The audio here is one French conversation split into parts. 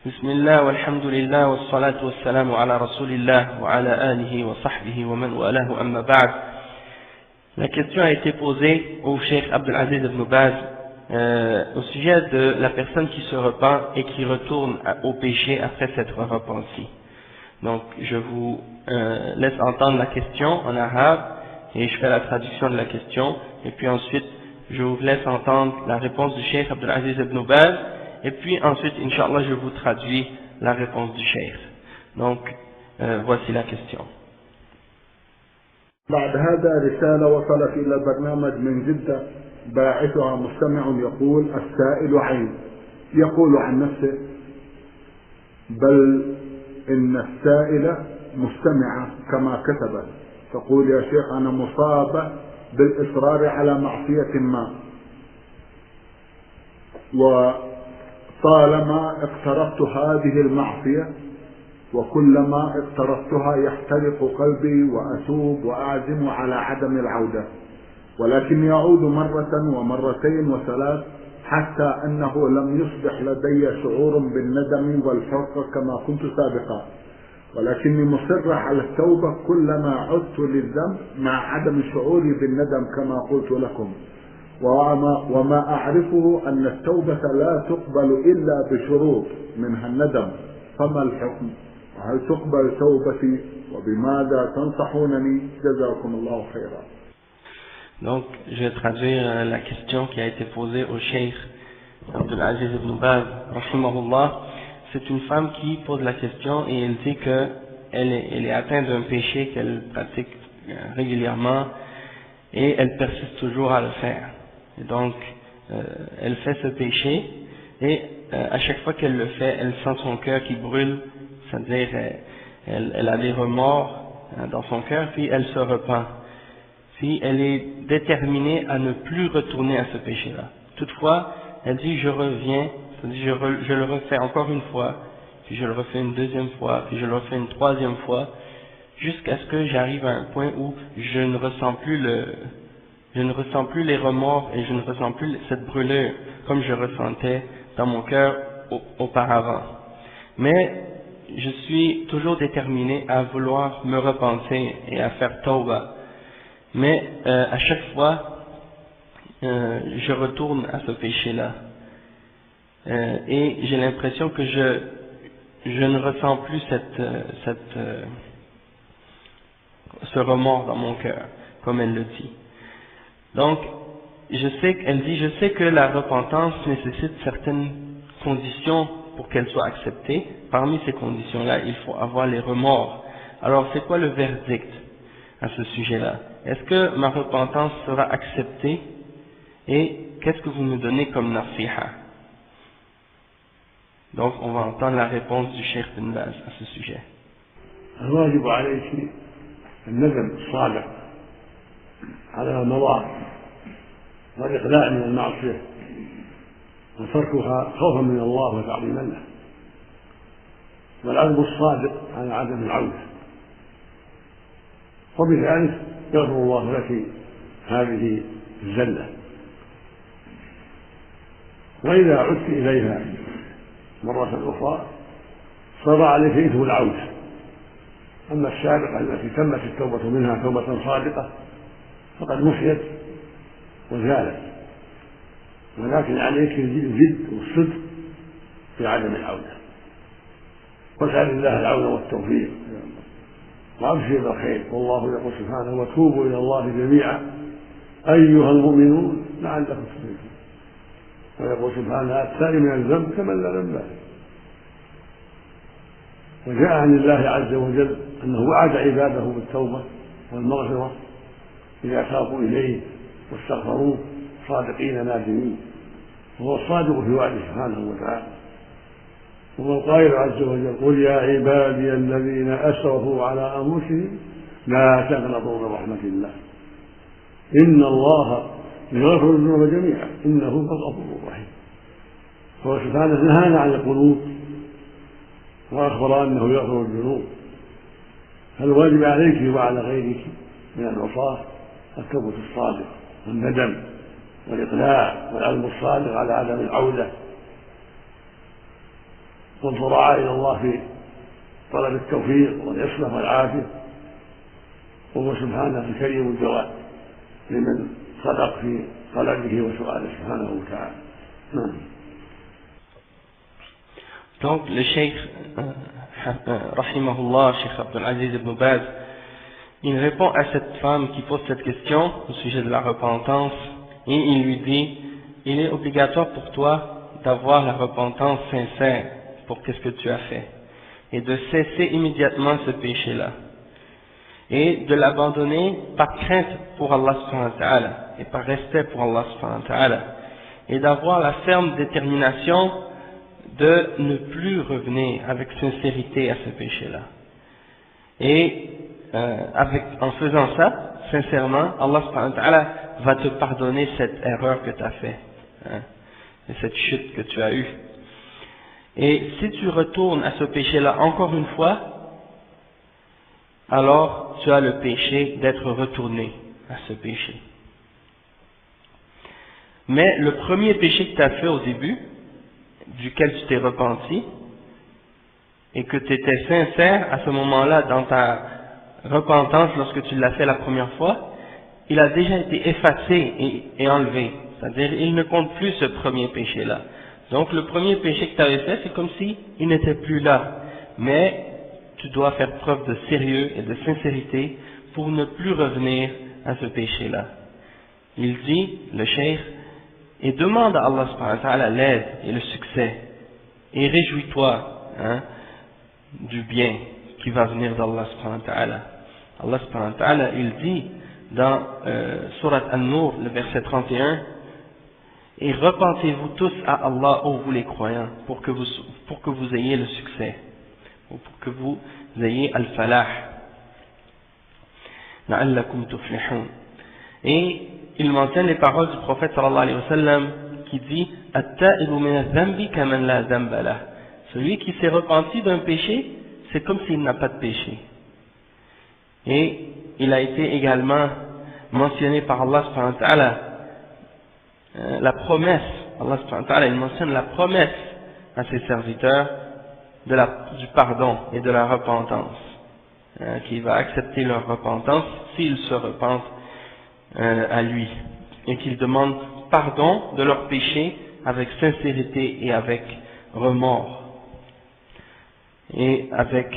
بسم الله والحمد لله والصلاة والسلام على رسول الله وعلى آله وصحبه ومن والاه أما بعد. La question a été posée au Cheikh Abdelaziz Ibn Baz au sujet de la personne qui se repent et qui retourne au péché après s'être repenti. Donc je vous laisse entendre la question en arabe et je fais la traduction de la question, et puis ensuite je vous laisse entendre la réponse du Cheikh Abdelaziz Ibn Baz, et puis ensuite Inch'Allah je vous traduis la réponse du Cheikh. Donc voici la question. بعد هذا رسالة وصلت إلى البرنامج من جدة، باعثها مستمع يقول: السائل عين. يقول عن نفسه، بل إن السائلة مستمعة كما كتبت، تقول: يا شيخ أنا مصابة بالإصرار على معصية ما، وطالما اقترفت هذه المعصية وكلما اقترفتها يحترق قلبي وأتوب وأعزم على عدم العودة، ولكن يعود مرة ومرتين وثلاث حتى أنه لم يصبح لدي شعور بالندم والحرقة كما كنت سابقا، ولكني مصر على التوبة كلما عدت للذنب مع عدم شعوري بالندم كما قلت لكم، وما أعرفه أن التوبة لا تقبل إلا بشروط منها الندم، فما الحكم؟ هل تقبل توبتي وبماذا تنصحونني؟ جزاكم الله خيرا. Donc je vais traduire la question qui a été posée au Cheikh Abdelaziz Ibn Baz rahimahullah. C'est une femme qui pose la question et elle dit que elle est atteinte d'un péché qu'elle pratique régulièrement et elle persiste toujours à le faire. Et donc elle fait ce péché et à chaque fois qu'elle le fait, elle sent son cœur qui brûle, c'est-à-dire elle a des remords dans son cœur, puis elle se repent. Puis elle est déterminée à ne plus retourner à ce péché-là. Toutefois, elle dit je reviens, c'est-à-dire je le refais encore une fois, puis je le refais une deuxième fois, puis je le refais une troisième fois, jusqu'à ce que j'arrive à un point où je ne ressens plus les remords et je ne ressens plus cette brûlure comme je ressentais dans mon cœur auparavant. Mais je suis toujours déterminé à vouloir me repentir et à faire tawbah. Mais à chaque fois, je retourne à ce péché-là. Et j'ai l'impression que je ne ressens plus ce remords dans mon cœur, comme elle le dit. Donc, elle dit, je sais que la repentance nécessite certaines conditions pour qu'elle soit acceptée. Parmi ces conditions-là, il faut avoir les remords. Alors, c'est quoi le verdict à ce sujet-là? Est-ce que ma repentance sera acceptée? Et qu'est-ce que vous me donnez comme nasiha? Donc, on va entendre la réponse du Cheikh Ibn Baz à ce sujet. الواجب عليك الندم الصادق على ما مضى والإقلاع من المعصية وتركها خوفا من الله وتعظيما له، والعزم الصادق على عدم العودة، وبذلك يغفر الله لك هذه الزلة. وإذا عدت إليها مرة أخرى صار عليك إثم العودة. أما السابقة التي تمت التوبة منها توبة صادقة فقد محيت وزالت، ولكن عليك الجد والصدق في عدم العودة، واسأل الله العون والتوفيق وأبشر بالخير. والله يقول سبحانه: وتوبوا إلى الله جميعا أيها المؤمنون لعلكم تفلحون. ويقول سبحانه: التائب من الذنب كمن لا ذنب له. وجاء عن الله عز وجل أنه وعد عباده بالتوبة والمغفرة إذا تابوا إليه واستغفروه صادقين نادمين، وهو الصادق في وعده سبحانه وتعالى. وهو القائل عز وجل: قل يا عبادي الذين أسرفوا على أنفسهم لا تقنطوا من رحمة الله إن الله يغفر الذنوب جميعا إنه هو الغفور الرحيم. هو سبحانه نهانا عن القنوط وأخبر أنه يغفر الذنوب، فالواجب عليك وعلى غيرك من العصاة التوبة الصادقة والندم والإقلاع والعزم الصادق على عدم العودة والضراعة إلى الله في طلب التوفيق والعصمة والعافية، وهو سبحانه الكريم الجواد لمن صدق في طلبه وسؤاله سبحانه وتعالى. Donc le cheikh rahimahullah, Cheikh Abdul Aziz ibn Baz, il répond à cette femme qui pose cette question au sujet de la repentance, et il lui dit: il est obligatoire pour toi d'avoir la repentance sincère pour qu'est-ce que tu as fait, et de cesser immédiatement ce péché-là, et de l'abandonner par crainte pour Allah subhanahu wa ta'ala, et par respect pour Allah subhanahu wa ta'ala, et d'avoir la ferme détermination de ne plus revenir avec sincérité à ce péché-là. Et en faisant ça, sincèrement, Allah subhanahu wa ta'ala va te pardonner cette erreur que tu as fait, et cette chute que tu as eue. Et si tu retournes à ce péché-là encore une fois, alors tu as le péché d'être retourné à ce péché. Mais le premier péché que tu as fait au début, duquel tu t'es repenti, et que tu étais sincère à ce moment-là dans ta repentance lorsque tu l'as fait la première fois, il a déjà été effacé et enlevé. C'est-à-dire, il ne compte plus ce premier péché-là. Donc le premier péché que tu avais fait, c'est comme si il n'était plus là. Mais tu dois faire preuve de sérieux et de sincérité pour ne plus revenir à ce péché-là. Il dit, le cheikh, et demande à Allah subhanahu wa ta'ala l'aide et le succès, et réjouis-toi du bien qui va venir d'Allah subhanahu wa ta'ala. Allah subhanahu wa ta'ala, il dit dans Surat An-Nur, le verset 31, et repentez-vous tous à Allah, ô vous les croyants, pour que vous ayez le succès, ou pour que vous ayez al-falah, la'allakum tuflihun. Et il mentionne les paroles du prophète sallallahu alayhi wa sallam qui dit: at-ta'ibu min adh-dhanbi kaman la dhanba lah. Celui qui s'est repenti d'un péché, c'est comme s'il n'a pas de péché. Et il a été également mentionné par Allah subhanahu wa ta'ala la promesse. Allah subhanahu wa ta'ala, il mentionne la promesse à ses serviteurs du pardon et de la repentance, qu'il va accepter leur repentance s'ils se repentent à lui, et qu'ils demandent pardon de leurs péchés avec sincérité et avec remords, et avec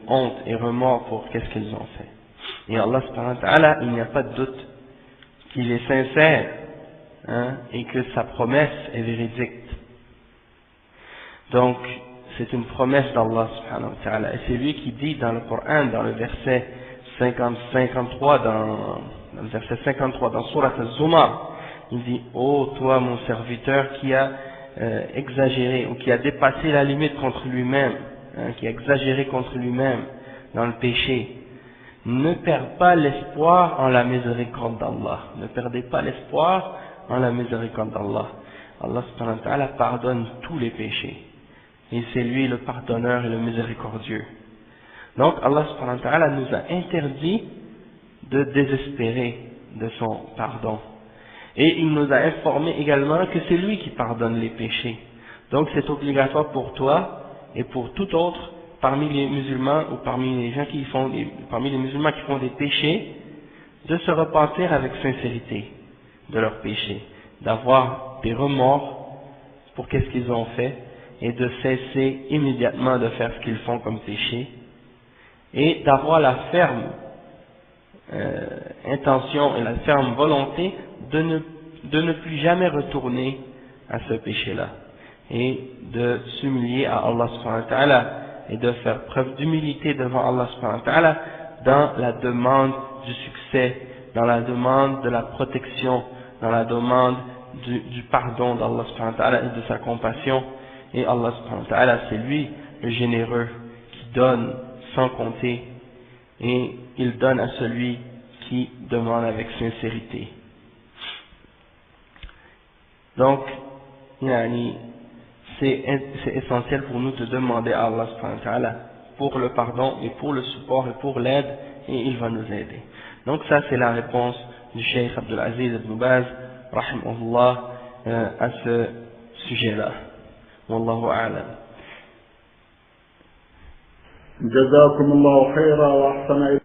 honte et remords pour qu'est-ce qu'ils ont fait. Et Allah subhanahu wa ta'ala, il n'y a pas de doute qu'il est sincère, et que sa promesse est véridique. Donc c'est une promesse d'Allah subhanahu wa ta'ala, et c'est lui qui dit dans le Coran, dans le verset 53 dans le verset 53 dans Surat Az-Zumar, il dit: ô toi mon serviteur qui a exagéré ou qui a dépassé la limite contre lui-même, qui a exagéré contre lui-même dans le péché, ne perds pas l'espoir en la miséricorde d'Allah. Ne perdez pas l'espoir en la miséricorde d'Allah. Allah subhanahu wa ta'ala pardonne tous les péchés, et c'est lui le pardonneur et le miséricordieux. Donc Allah subhanahu wa ta'ala nous a interdit de désespérer de son pardon, et il nous a informé également que c'est lui qui pardonne les péchés. Donc c'est obligatoire pour toi et pour tout autre parmi les musulmans, ou parmi les gens parmi les musulmans qui font des péchés, de se repentir avec sincérité de leurs péchés, d'avoir des remords pour qu'est-ce qu'ils ont fait, et de cesser immédiatement de faire ce qu'ils font comme péché, et d'avoir la ferme intention et la ferme volonté de ne plus jamais retourner à ce péché-là, et de s'humilier à Allah subhanahu wa ta'ala, et de faire preuve d'humilité devant Allah subhanahu wa ta'ala dans la demande du succès, dans la demande de la protection, dans la demande du pardon d'Allah subhanahu wa ta'ala et de sa compassion. Et Allah subhanahu wa ta'ala, c'est lui le généreux qui donne sans compter, et il donne à celui qui demande avec sincérité. Donc, c'est essentiel pour nous de demander à Allah subhanahu wa ta'ala pour le pardon et pour le support et pour l'aide, et il va nous aider. Donc ça, c'est la réponse du Cheikh Abdul Aziz ibn Baz rahimahullah à ce sujet-là. Wallahu a'lam. جزاكم الله خيرا وأحسن إليكم.